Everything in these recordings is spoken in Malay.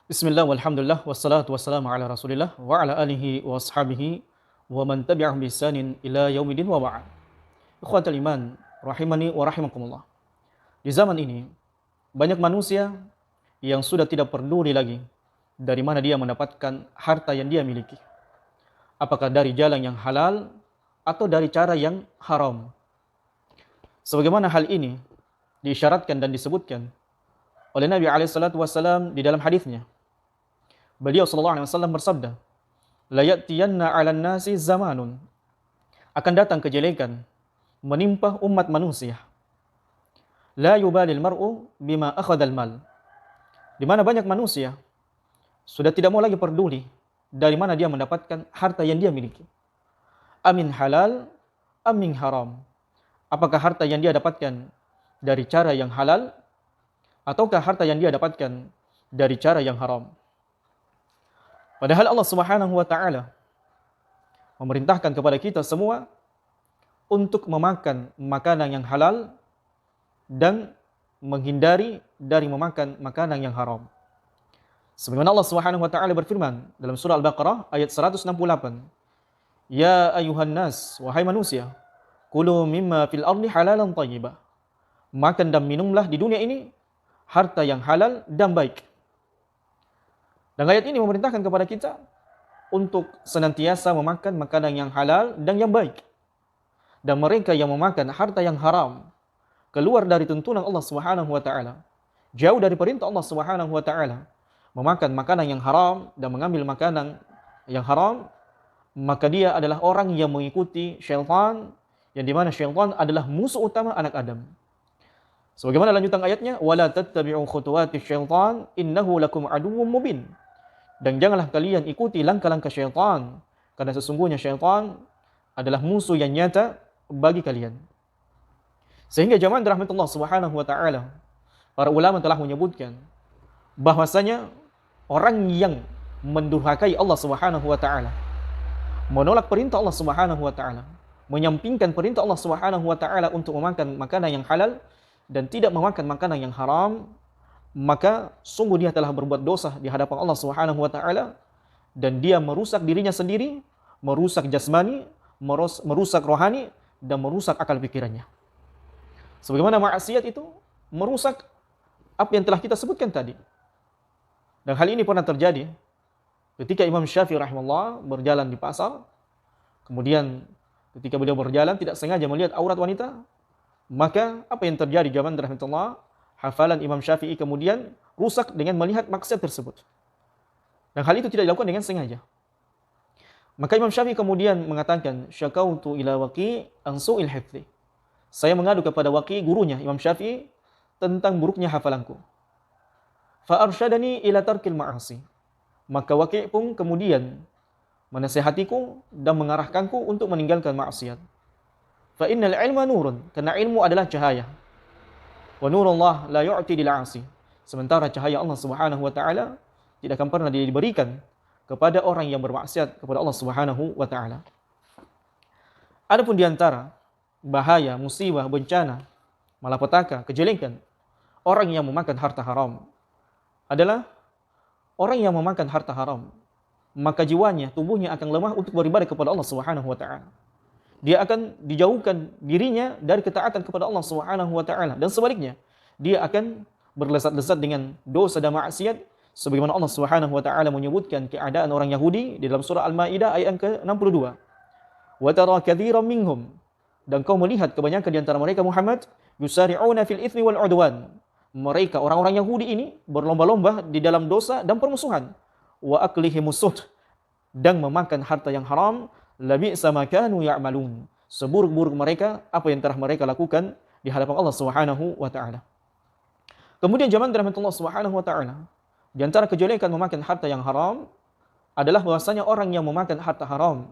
Bismillah walhamdulillah wassalatu wassalamu ala Rasulillah wa ala alihi wa ashabihi wa man tabi'ahum bi ihsanin ila yaumidin wa ba'd. Ikhwatal iman rahimani wa rahimakumullah. Di zaman ini banyak manusia yang sudah tidak peduli lagi dari mana dia mendapatkan harta yang dia miliki. Apakah dari jalan yang halal atau dari cara yang haram. Sebagaimana hal ini diisyaratkan dan disebutkan oleh Nabi alaihi salatu wasallam di dalam hadisnya. Beliau sallallahu alaihi wasallam bersabda, "La ya'tiyanna 'alan nasi zamanun." Akan datang kejelekan menimpa umat manusia. La yubalil mar'u bima akhadhal mal. Di mana banyak manusia sudah tidak mau lagi peduli dari mana dia mendapatkan harta yang dia miliki. Amin halal, amin haram. Apakah harta yang dia dapatkan dari cara yang halal ataukah harta yang dia dapatkan dari cara yang haram? Padahal Allah Subhanahu wa taala memerintahkan kepada kita semua untuk memakan makanan yang halal dan menghindari dari memakan makanan yang haram. Sebagaimana Allah Subhanahu wa taala berfirman dalam surah Al-Baqarah ayat 168, "Ya ayuhan nas, wahai manusia, kulu mimma fil ardi halalan thayyibah." Makan dan minumlah di dunia ini harta yang halal dan baik. Dan ayat ini memerintahkan kepada kita untuk senantiasa memakan makanan yang halal dan yang baik. Dan mereka yang memakan harta yang haram, keluar dari tuntunan Allah Subhanahu wa taala, jauh dari perintah Allah Subhanahu wa taala, memakan makanan yang haram dan mengambil makanan yang haram, maka dia adalah orang yang mengikuti syaitan, yang dimana syaitan adalah musuh utama anak Adam. Sebagaimana lanjutan ayatnya, "Wala tattabi'u khutuwatis syaitan, innahu lakum aduwwum mubin." Dan janganlah kalian ikuti langkah-langkah syaitan, karena sesungguhnya syaitan adalah musuh yang nyata bagi kalian. Sehingga jamaah dirahmati Allah Subhanahu wa taala, para ulama telah menyebutkan bahwasanya orang yang mendurhakai Allah Subhanahu wa taala, menolak perintah Allah Subhanahu wa taala, menyampingkan perintah Allah Subhanahu wa taala untuk memakan makanan yang halal dan tidak memakan makanan yang haram, maka sungguh dia telah berbuat dosa di hadapan Allah Subhanahu wa taala dan dia merusak dirinya sendiri, merusak jasmani, merusak rohani dan merusak akal pikirannya. Sebagaimana maksiat itu merusak apa yang telah kita sebutkan tadi. Dan hal ini pernah terjadi ketika Imam Syafi'i rahimahullah berjalan di pasar, kemudian ketika beliau berjalan tidak sengaja melihat aurat wanita, maka apa yang terjadi jamaah rahmatullah? Hafalan Imam Syafi'i kemudian rusak dengan melihat maksiat tersebut. Dan hal itu tidak dilakukan dengan sengaja. Maka Imam Syafi'i kemudian mengatakan, "Syakautu ila Waqi' an su'il hifdzi." Saya mengadu kepada Waqi' gurunya Imam Syafi'i tentang buruknya hafalanku. Fa arsyadani ila tarkil ma'asi. Maka Waqi' pun kemudian menasihatiku dan mengarahkanku untuk meninggalkan maksiat. Fa innal ilma nurun, karena ilmu adalah cahaya. Wa nurullah la yu'ti lil 'asi. Sementara cahaya Allah Subhanahu wa taala tidak akan pernah diberikan kepada orang yang bermaksiat kepada Allah Subhanahu wa taala. Adapun di antara bahaya, musibah, bencana, malapetaka, kejelekan orang yang memakan harta haram adalah orang yang memakan harta haram, maka jiwanya, tubuhnya akan lemah untuk beribadah kepada Allah Subhanahu wa taala. Dia akan dijauhkan dirinya dari ketaatan kepada Allah Subhanahu wa taala dan sebaliknya, dia akan berlesat-lesat dengan dosa dan maksiat sebagaimana Allah Subhanahu wa taala menyebutkan keadaan orang Yahudi di dalam surah Al-Maidah ayat ke-62. Wa tara katsiran minhum, dan kau melihat kebanyakan di antara mereka Muhammad, yusari'una fil itsmi wal 'udwan. Mereka orang-orang Yahudi ini berlomba-lomba di dalam dosa dan permusuhan. Wa aklihimus suht, dan memakan harta yang haram. Labi'sa ma kanu ya'malun. Seburuk-buruk mereka apa yang telah mereka lakukan di hadapan Allah Subhanahu wa taala. Kemudian jamaah dirahmati Allah Subhanahu wa taala, di antara kejelekan memakan harta yang haram adalah bahwasanya orang yang memakan harta haram,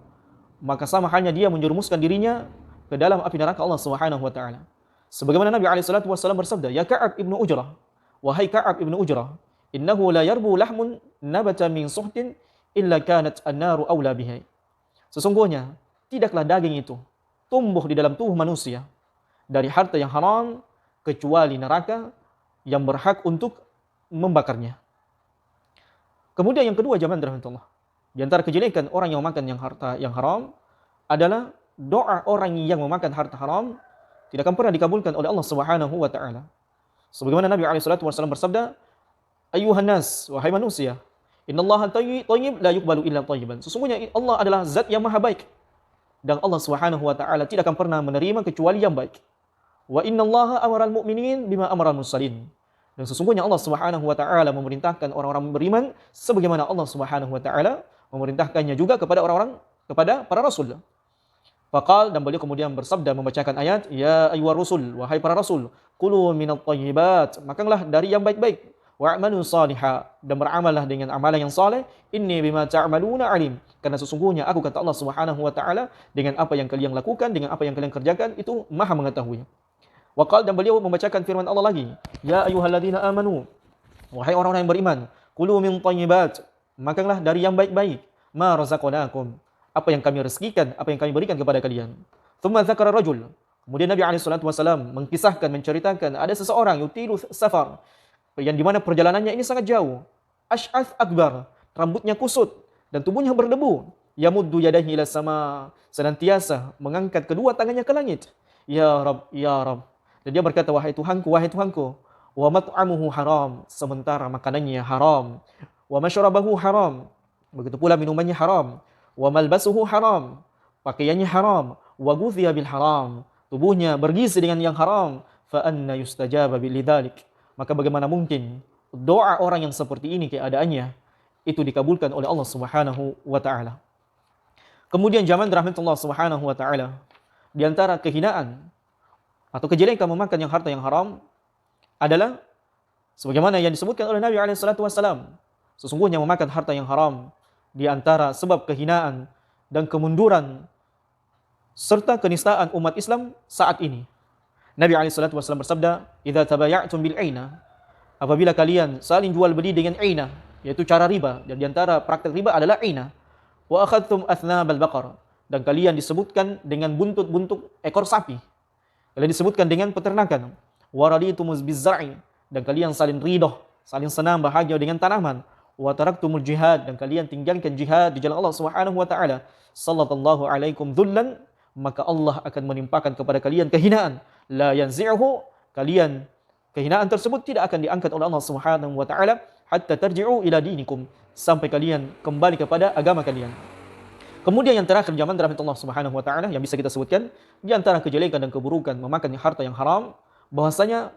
maka sama halnya dia menjerumuskan dirinya ke dalam api neraka Allah Subhanahu wa taala. Sebagaimana Nabi alaihi salatu wasallam bersabda, "Ya Ka'ab ibnu Ujrah, wahai Ka'ab ibnu Ujrah, innahu la yarbu lahmun nabata min suhtin illa kanat an-naru aula bihi." Sesungguhnya tidaklah daging itu tumbuh di dalam tubuh manusia dari harta yang haram kecuali neraka yang berhak untuk membakarnya. Kemudian yang kedua jamaah rahmatullah. Di antara kejelekan orang yang memakan yang harta yang haram adalah doa orang yang memakan harta haram tidak akan pernah dikabulkan oleh Allah Subhanahu wa taala. Sebagaimana Nabi alaihi salatu wasallam bersabda, "Ayyuhan nas, wahai manusia, innallaha thayyib la yuqbalu illa thayyiban." Sesungguhnya Allah adalah zat yang maha baik dan Allah Subhanahu wa taala tidak akan pernah menerima kecuali yang baik. Wa innallaha amaral mu'minin bima amaral mursalin. Dan sesungguhnya Allah Subhanahu wa taala memerintahkan orang-orang beriman sebagaimana Allah Subhanahu wa taala memerintahkannya juga kepada kepada para rasul. Faqal, dan beliau kemudian bersabda membacakan ayat, ya ayyuhar rusul, wahai para rasul, kulu minat thayyibat, makanlah dari yang baik-baik, wa'malu salihah, dan beramallah dengan amalan yang saleh, inni bima ta'maluna alim, karena sesungguhnya aku, kata Allah Subhanahu wa taala, dengan apa yang kalian lakukan, dengan apa yang kalian kerjakan itu maha mengetahui. Waqal, dan beliau membacakan firman Allah lagi, ya ayyuhalladzina amanu, wahai orang-orang yang beriman, kulu min thayyibat, makanlah dari yang baik-baik, ma razaqnakum, apa yang kami rezekikan, apa yang kami berikan kepada kalian. Tsumma dzakara rajul. Kemudian Nabi alaihi salatu wasallam mengkisahkan, menceritakan ada seseorang yutilu safar, yang dimana perjalanannya ini sangat jauh. Ash'ath akbar, rambutnya kusut dan tubuhnya berdebu. Yamuddu yadayhi ila sama, senantiasa mengangkat kedua tangannya ke langit. Ya Rabb, ya Rabb. Dan dia berkata, wahai Tuhanku, wahai Tuhanku. Wa mat'amuhu haram, sementara makanannya haram. Wa masyrabahu haram, begitu pula minumannya haram. Wa malbasuhu haram, pakaiannya haram. Wa ghudhiya bil haram, tubuhnya bergizi dengan yang haram. Fa anna yustajaba lidzalik, maka bagaimana mungkin doa orang yang seperti ini keadaannya itu dikabulkan oleh Allah Subhanahu wa taala. Kemudian jamaah rahmatullah Subhanahu wa taala, di antara kehinaan atau kejelekan memakan yang harta yang haram adalah sebagaimana yang disebutkan oleh Nabi alaihi salatu wasallam, sesungguhnya memakan harta yang haram di antara sebab kehinaan dan kemunduran serta kenistaan umat Islam saat ini. Nabi alaihi wasallam bersabda, "Idza tabaya'tum bil 'aina." Apabila kalian saling jual beli dengan 'aina, yaitu cara riba, dan di antara praktek riba adalah 'aina. Wa akhadtum athnabal baqar, dan kalian disebutkan dengan buntut-buntut ekor sapi. Kalian disebutkan dengan peternakan. Wa raditumuz bizzar'i, dan kalian saling ridho, saling senang bahagia dengan tanaman. Wa taraktumul jihad, dan kalian tinggalkan jihad di jalan Allah Subhanahu wa taala. Sallallahu alaikum dhullan, maka Allah akan menimpakan kepada kalian kehinaan. La yanzi'uhu, kalian kehinaan tersebut tidak akan diangkat oleh Allah Subhanahu wa taala hatta tarji'u ila dinikum, sampai kalian kembali kepada agama kalian. Kemudian yang terakhir jamaah rahmatullah Subhanahu wa taala yang bisa kita sebutkan di antara kejelekan dan keburukan memakan harta yang haram, bahwasanya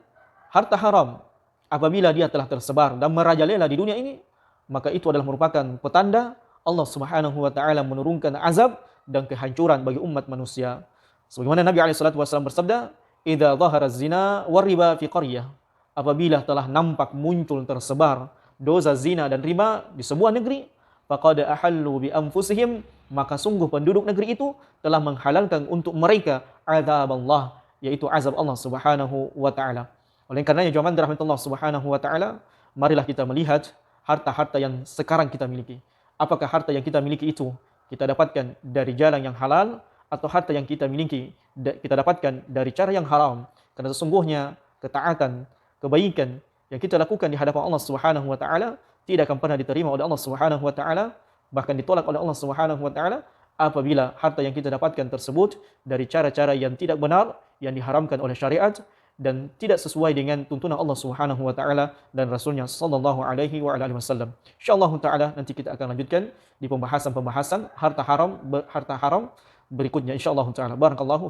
harta haram apabila dia telah tersebar dan merajalela di dunia ini, maka itu adalah merupakan petanda Allah Subhanahu wa taala menurunkan azab dan kehancuran bagi umat manusia. Sebagaimana Nabi alaihi salatu wasallam bersabda, "Idza dhahara zina war riba fi qaryah." Apabila telah nampak muncul tersebar dosa zina dan riba di sebuah negeri, faqad ahallu bi anfusihim, maka sungguh penduduk negeri itu telah menghalalkan untuk mereka azab Allah, yaitu azab Allah Subhanahu wa taala. Oleh karenanya jamaah rahmatullah Subhanahu wa taala, marilah kita melihat harta-harta yang sekarang kita miliki. Apakah harta yang kita miliki itu kita dapatkan dari jalan yang halal, atau harta yang kita miliki kita dapatkan dari cara yang haram? Karena sesungguhnya ketaatan, kebaikan yang kita lakukan di hadapan Allah Subhanahu wa taala tidak akan pernah diterima oleh Allah Subhanahu wa taala, bahkan ditolak oleh Allah Subhanahu wa taala apabila harta yang kita dapatkan tersebut dari cara-cara yang tidak benar, yang diharamkan oleh syariat dan tidak sesuai dengan tuntunan Allah Subhanahu wa taala dan Rasulnya sallallahu alaihi wa alihi wasallam. Insyaallah taala nanti kita akan lanjutkan di pembahasan harta haram berikutnya insyaallah taala. Barakallahu